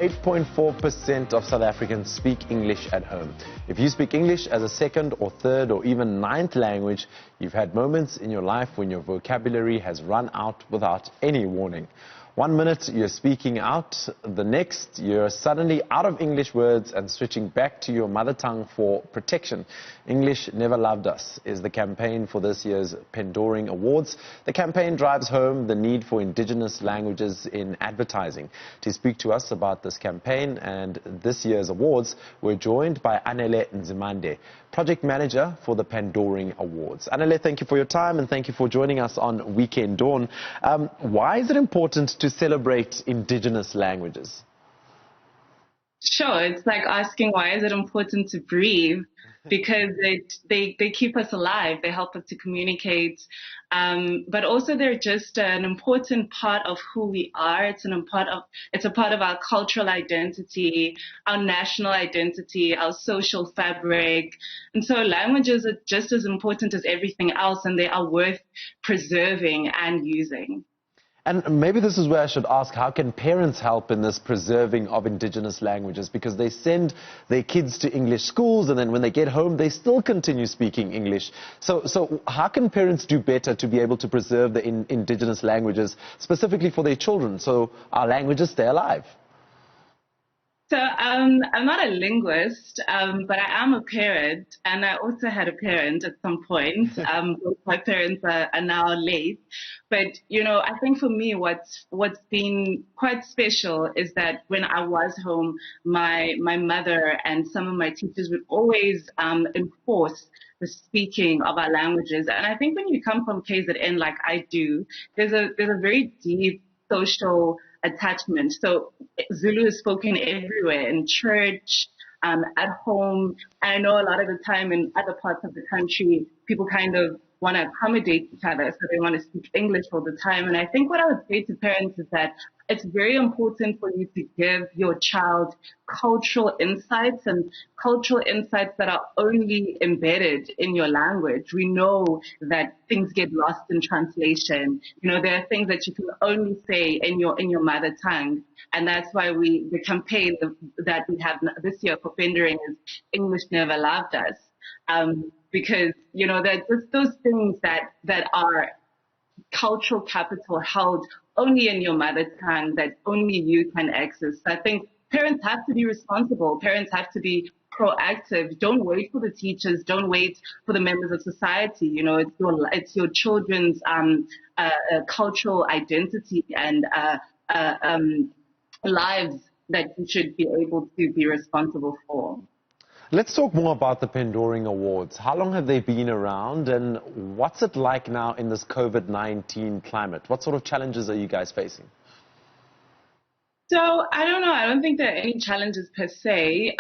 8.4% of South Africans speak English at home. If you speak English as a second or third or even ninth language, you've had moments in your life when your vocabulary has run out without any warning. 1 minute you're speaking out, the next you're suddenly out of English words and switching back to your mother tongue for protection. English Never Loved Us is the campaign for this year's Pendoring Awards. The campaign drives home the need for indigenous languages in advertising. To speak to us about this campaign and this year's awards, we're joined by Anele Ndzimande, project manager for the Pendoring Awards. Anele, thank you for your time and thank you for joining us on Weekend Dawn. Why is it important to celebrate indigenous languages? Sure, it's like asking why is it important to breathe, because they keep us alive, they help us to communicate, but also they're just an important part of who we are. It's a part of our cultural identity, our national identity, our social fabric, and so languages are just as important as everything else, and they are worth preserving and using. And maybe this is where I should ask, how can parents help in this preserving of indigenous languages? Because they send their kids to English schools and then when they get home, they still continue speaking English. So how can parents do better to be able to preserve the indigenous languages, specifically for their children, so our languages stay alive? So I'm not a linguist, but I am a parent, and I also had a parent at some point. Both my parents are now late, but I think for me, what's been quite special is that when I was home, my mother and some of my teachers would always enforce the speaking of our languages. And I think when you come from KZN like I do, there's a very deep social attachment. So Zulu is spoken everywhere, in church, at home. And I know a lot of the time in other parts of the country, people kind of want to accommodate each other, so they want to speak English all the time. And I think what I would say to parents is that it's very important for you to give your child cultural insights and cultural insights that are only embedded in your language. We know that things get lost in translation. There are things that you can only say in your mother tongue. And that's why the campaign that we have this year for Pendoring is English Never Loved Us. Because, there are just those things that are cultural capital held only in your mother tongue that only you can access. So I think parents have to be responsible. Parents have to be proactive. Don't wait for the teachers. Don't wait for the members of society. It's your children's cultural identity and lives that you should be able to be responsible for. Let's talk more about the Pendoring Awards. How long have they been around and what's it like now in this COVID-19 climate? What sort of challenges are you guys facing? So I don't know. I don't think there are any challenges per se.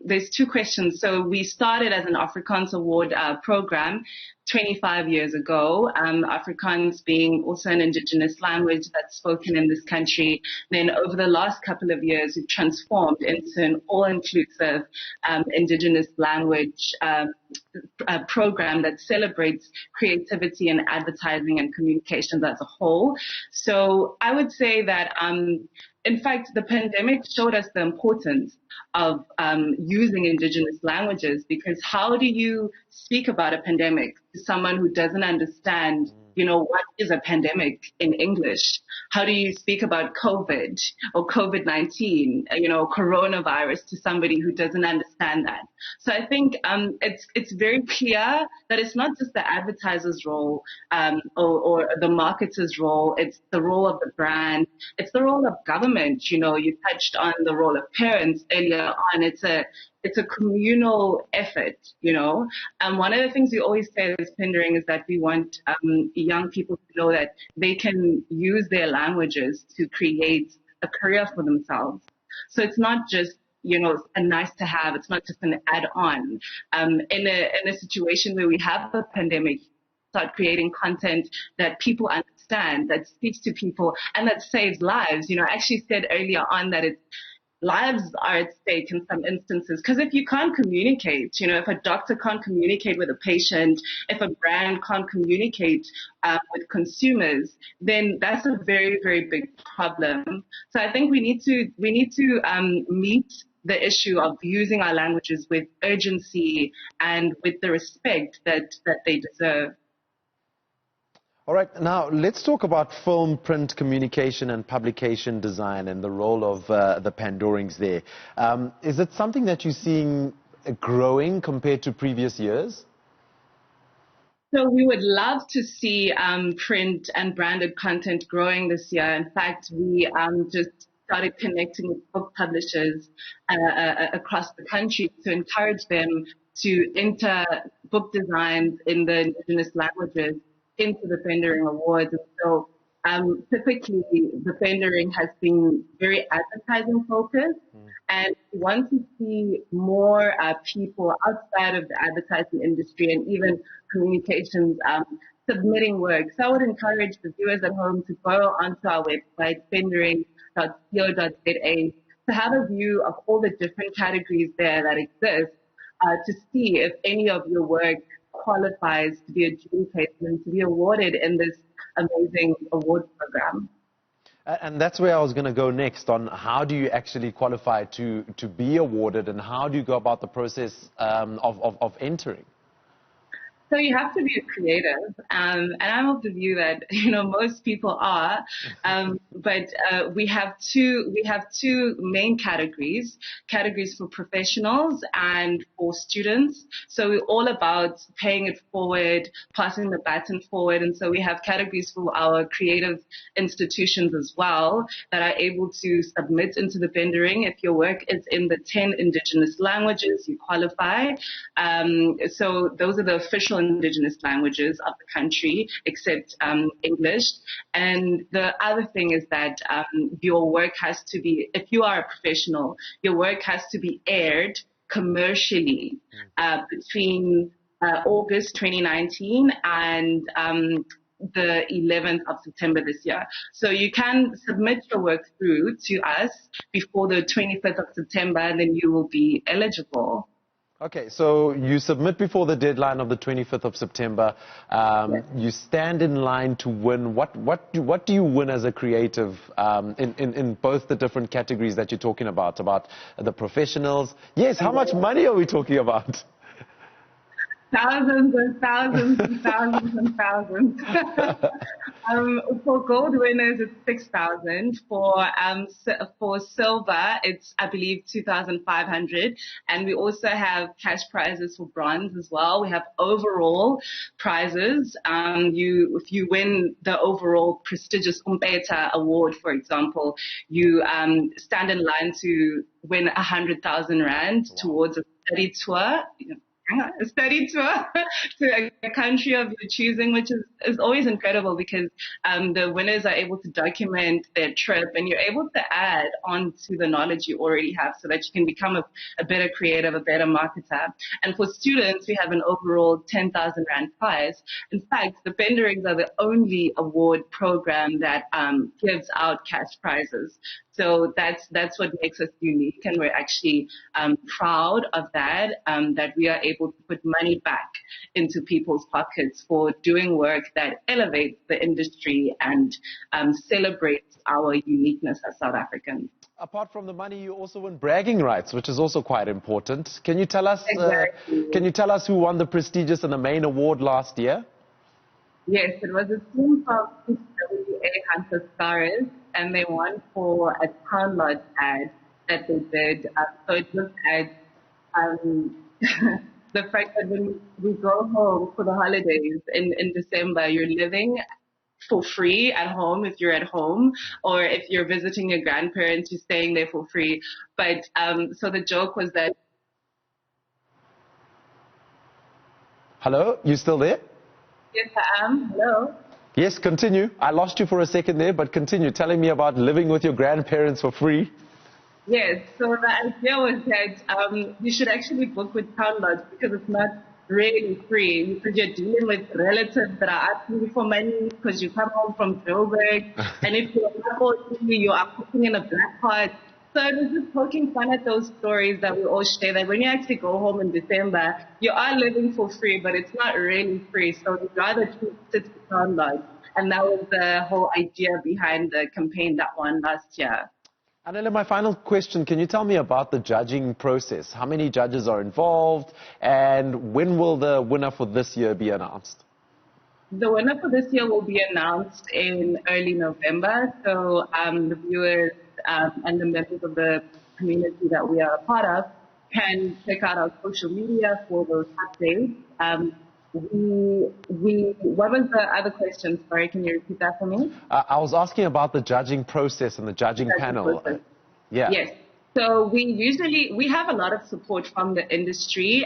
There's two questions. So we started as an Afrikaans Award program 25 years ago, Afrikaans being also an indigenous language that's spoken in this country. Then over the last couple of years, we've transformed into an all-inclusive indigenous language program that celebrates creativity and advertising and communications as a whole. So I would say that in fact, the pandemic showed us the importance of using indigenous languages, because how do you speak about a pandemic to someone who doesn't understand, what is a pandemic in English? How do you speak about COVID or COVID-19, coronavirus to somebody who doesn't understand that? So I think it's very clear that it's not just the advertiser's role or the marketer's role. It's the role of the brand. It's the role of government. You touched on the role of parents earlier on. It's a communal effort, And one of the things we always say as Pendoring is that we want young people to know that they can use their languages to create a career for themselves. So it's not just, a nice to have. It's not just an add-on. In a situation where we have a pandemic, start creating content that people understand, that speaks to people, and that saves lives. I actually said earlier on that lives are at stake in some instances. Because if you can't communicate, if a doctor can't communicate with a patient, if a brand can't communicate with consumers, then that's a very, very big problem. So I think we need to meet the issue of using our languages with urgency and with the respect that they deserve. All right, now let's talk about film, print, communication and publication design and the role of the Pendorings there. Is it something that you're seeing growing compared to previous years? So we would love to see print and branded content growing this year. In fact, we just started connecting with book publishers across the country to encourage them to enter book designs in the indigenous languages into the Pendoring Awards. And so typically the Pendoring has been very advertising focused, and we want to see more people outside of the advertising industry and even communications submitting work. So I would encourage the viewers at home to go onto our website, pendoring.co.za, to have a view of all the different categories there that exist, to see if any of your work qualifies to be adjudicated and to be awarded in this amazing award program. And that's where I was going to go next, on how do you actually qualify to be awarded, and how do you go about the process of entering? So you have to be a creative, and I'm of the view that most people are, but we have two main categories for professionals and for students. So we're all about paying it forward, passing the baton forward, and so we have categories for our creative institutions as well that are able to submit into the Pendoring. If your work is in the 10 indigenous languages, you qualify. So those are the official indigenous languages of the country, except English. And the other thing is that your work has to be, if you are a professional, your work has to be aired commercially between August 2019 and the 11th of September this year. So you can submit your work through to us before the 25th of September, and then you will be eligible. Okay, so you submit before the deadline of the 25th of September. Yes. You stand in line to win. What do you win as a creative in both the different categories that you're talking about the professionals? Yes, how much money are we talking about? Thousands and thousands and thousands and thousands. For gold winners, it's 6,000. For silver, it's, I believe, 2,500. And we also have cash prizes for bronze as well. We have overall prizes. If you win the overall prestigious Umpeta award, for example, you stand in line to win 100,000 rand towards a study tour. A study tour to a country of your choosing, which is always incredible, because the winners are able to document their trip, and you're able to add on to the knowledge you already have so that you can become a better creative, a better marketer. And for students, we have an overall 10,000 Rand prize. In fact, the Pendorings are the only award program that gives out cash prizes. So that's what makes us unique, and we're actually proud of that, that we are able to put money back into people's pockets for doing work that elevates the industry and celebrates our uniqueness as South Africans. Apart from the money, you also win bragging rights, which is also quite important. Can you tell us? Exactly. Can you tell us who won the prestigious and the main award last year? Yes, it was a team from WA Hunter Stars, and they won for a Town Lodge ad that they did. So it looked at the fact that when we go home for the holidays in December, you're living for free at home if you're at home, or if you're visiting your grandparents, you're staying there for free. But so the joke was that. Hello, you still there? Yes, I am. Hello. Yes, continue. I lost you for a second there, but continue telling me about living with your grandparents for free. Yes, so the idea was that you should actually book with Town Lodge, because it's not really free, because you're dealing with relatives that are asking you for money because you come home from Joburg, and if you're a couple, you are cooking in a black pot, So it was just poking fun at those stories that we all share, that when you actually go home in December, you are living for free, but it's not really free. So you'd rather choose to sit to download. And that was the whole idea behind the campaign that won last year. Anele, my final question, can you tell me about the judging process? How many judges are involved, and when will the winner for this year be announced? The winner for this year will be announced in early November. So the viewers and the members of the community that we are a part of can check out our social media for those updates. What was the other question? Sorry, can you repeat that for me? I was asking about the judging process and the judging panel. Yeah. Yes. So we have a lot of support from the industry.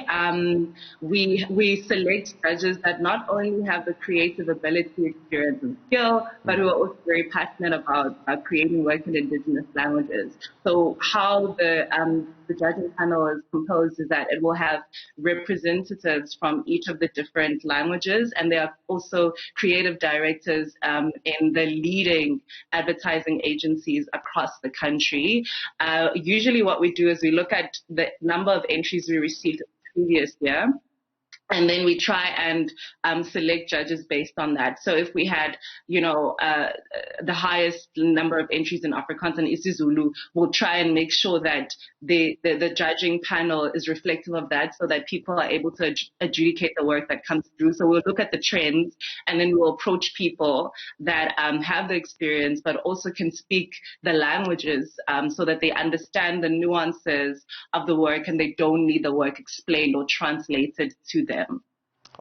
We select judges that not only have the creative ability, experience, and skill, but who are also very passionate about creating work in indigenous languages. So how the judging panel is composed is that it will have representatives from each of the different languages, and there are also creative directors in the leading advertising agencies across the country. Usually what we do is we look at the number of entries we received the previous year, and then we try and select judges based on that. So if we had, the highest number of entries in Afrikaans and isiZulu, we'll try and make sure that the judging panel is reflective of that, so that people are able to adjudicate the work that comes through. So we'll look at the trends, and then we'll approach people that have the experience but also can speak the languages, so that they understand the nuances of the work and they don't need the work explained or translated to them.